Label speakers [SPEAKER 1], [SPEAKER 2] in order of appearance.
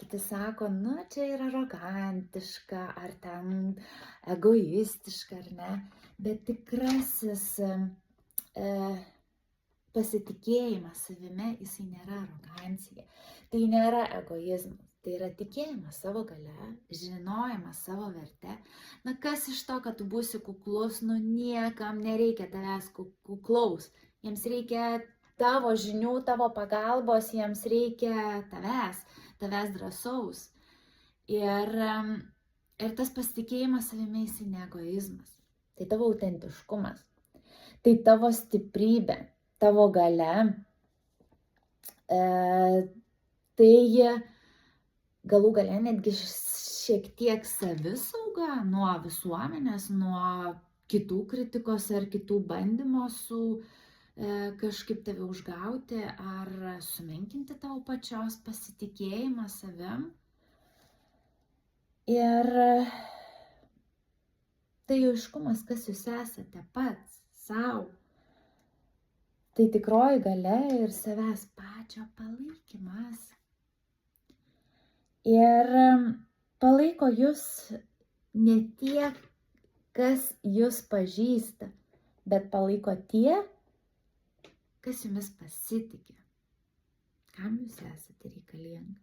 [SPEAKER 1] kiti sako, nu, čia yra arogantiška, ar ten egoistiška, ar ne. Bet tikrasis pasitikėjimas savimi, jisai nėra arogancija. Tai nėra egoizmas. Tai yra tikėjimas savo galia, žinojimas savo verte. Na, kas iš to, kad tu būsi kuklus, nu, niekam nereikia tavęs kuklaus. Jiems reikia tavo žinių, tavo pagalbos, jiems reikia tavęs drąsaus. Ir tas pasitikėjimas savimi, jisai ne egoizmas. Tai tavo autentiškumas. Tai tavo stiprybė, tavo galia. Tai galų gale netgi šiek tiek savisauga nuo visuomenės, nuo kitų kritikos ar kitų bandymo kažkaip tave užgauti ar sumenkinti tavo pačios pasitikėjimą savim. Ir tai aiškumas, kas jūs esate pats sau. Tai tikroji galia ir savęs pačio palaikymas. Ir palaiko jūs ne tie, kas jūs pažįsta, bet palaiko tie, kas jumis pasitikė. Kam jūs esate reikalingi?